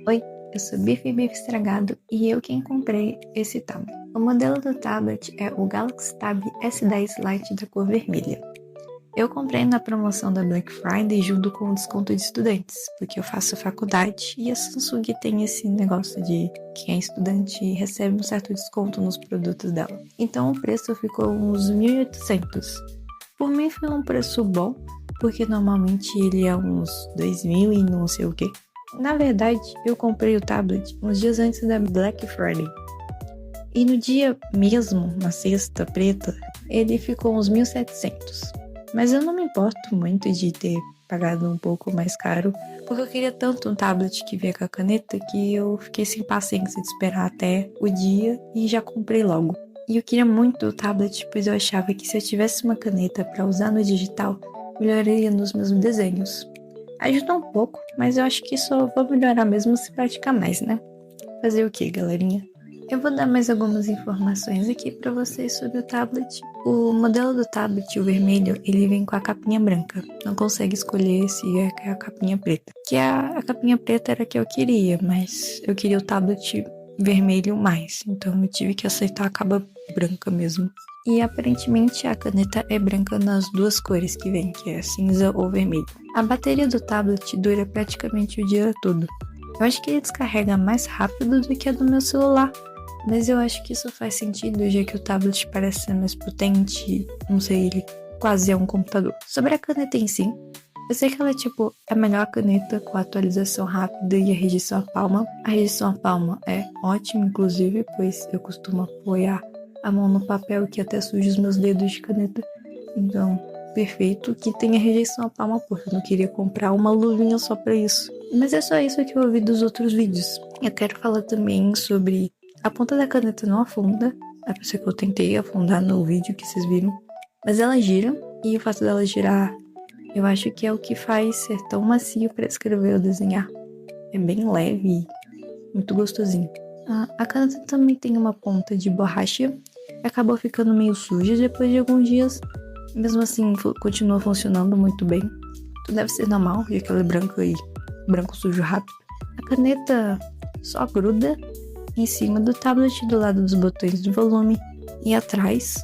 Oi, eu sou bife estragado e eu quem comprei esse tablet. O modelo do tablet é o Galaxy Tab S10 Lite da cor vermelha. Eu comprei na promoção da Black Friday junto com o desconto de estudantes, porque eu faço faculdade e a Samsung tem esse negócio de quem é estudante recebe um certo desconto nos produtos dela. Então o preço ficou uns 1.800. Por mim foi um preço bom, porque normalmente ele é uns 2.000 e não sei o que. Na verdade, eu comprei o tablet uns dias antes da Black Friday. E no dia mesmo, na sexta preta, ele ficou uns 1.700. Mas eu não me importo muito de ter pagado um pouco mais caro, porque eu queria tanto um tablet que vinha com a caneta que eu fiquei sem paciência de esperar até o dia e já comprei logo. E eu queria muito o tablet, pois eu achava que se eu tivesse uma caneta para usar no digital, melhoraria nos meus desenhos. Ajuda um pouco, mas eu acho que só vou melhorar mesmo se praticar mais, né? Fazer o que, galerinha? Eu vou dar mais algumas informações aqui para vocês sobre o tablet. O modelo do tablet, o vermelho, ele vem com a capinha branca. Não consegue escolher se é a capinha preta. Que a capinha preta era a que eu queria, mas eu queria o tablet vermelho mais. Então eu tive que aceitar a capa branca mesmo. E aparentemente a caneta é branca nas duas cores que vem, que é cinza ou vermelho. A bateria do tablet dura praticamente o dia todo. Eu acho que ele descarrega mais rápido do que a do meu celular, mas eu acho que isso faz sentido, já que o tablet parece ser mais potente, não sei, ele quase é um computador. Sobre a caneta em si, eu sei que ela é tipo a melhor caneta com a atualização rápida e a rejeição à palma. A rejeição à palma é ótima, inclusive, pois eu costumo apoiar a mão no papel que até suja os meus dedos de caneta. Então, perfeito que tenha rejeição à palma, porque eu não queria comprar uma luvinha só pra isso. Mas é só isso que eu ouvi dos outros vídeos. Eu quero falar também sobre a ponta da caneta não afunda, a pessoa que eu tentei afundar no vídeo que vocês viram, mas ela gira, e o fato dela girar, eu acho que é o que faz ser tão macio para escrever ou desenhar. É bem leve e muito gostosinho. A caneta também tem uma ponta de borracha, acabou ficando meio suja depois de alguns dias, mesmo assim continua funcionando muito bem. Tudo deve ser normal, já que ela é branca e branco sujo rápido. A caneta só gruda em cima do tablet do lado dos botões de volume e atrás,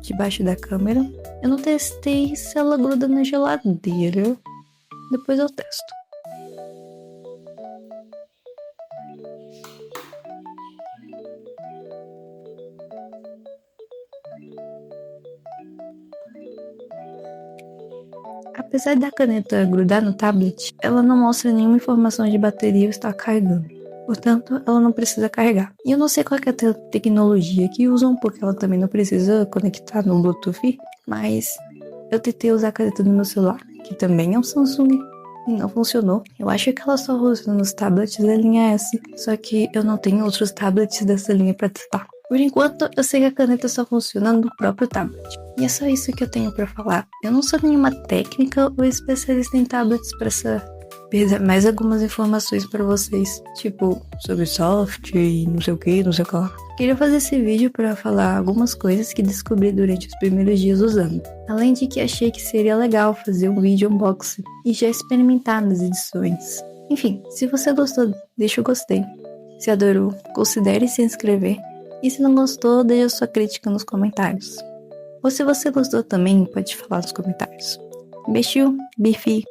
debaixo da câmera. Eu não testei se ela gruda na geladeira, depois eu testo. Apesar da caneta grudar no tablet, ela não mostra nenhuma informação de bateria ou está carregando. Portanto, ela não precisa carregar. E eu não sei qual é a tecnologia que usam, porque ela também não precisa conectar no Bluetooth. Mas eu tentei usar a caneta no meu celular, que também é um Samsung, e não funcionou. Eu acho que ela só usa nos tablets da linha S, só que eu não tenho outros tablets dessa linha para testar. Por enquanto, eu sei que a caneta só funciona no próprio tablet. E é só isso que eu tenho para falar. Eu não sou nenhuma técnica ou especialista em tablets para mais algumas informações para vocês, tipo sobre software e não sei o que, não sei o que lá. Queria fazer esse vídeo para falar algumas coisas que descobri durante os primeiros dias usando. Além de que achei que seria legal fazer um vídeo unboxing e já experimentar nas edições. Enfim, se você gostou, deixa o gostei. Se adorou, considere se inscrever. E se não gostou, deixa sua crítica nos comentários. Ou se você gostou também, pode falar nos comentários. Beijo, bife!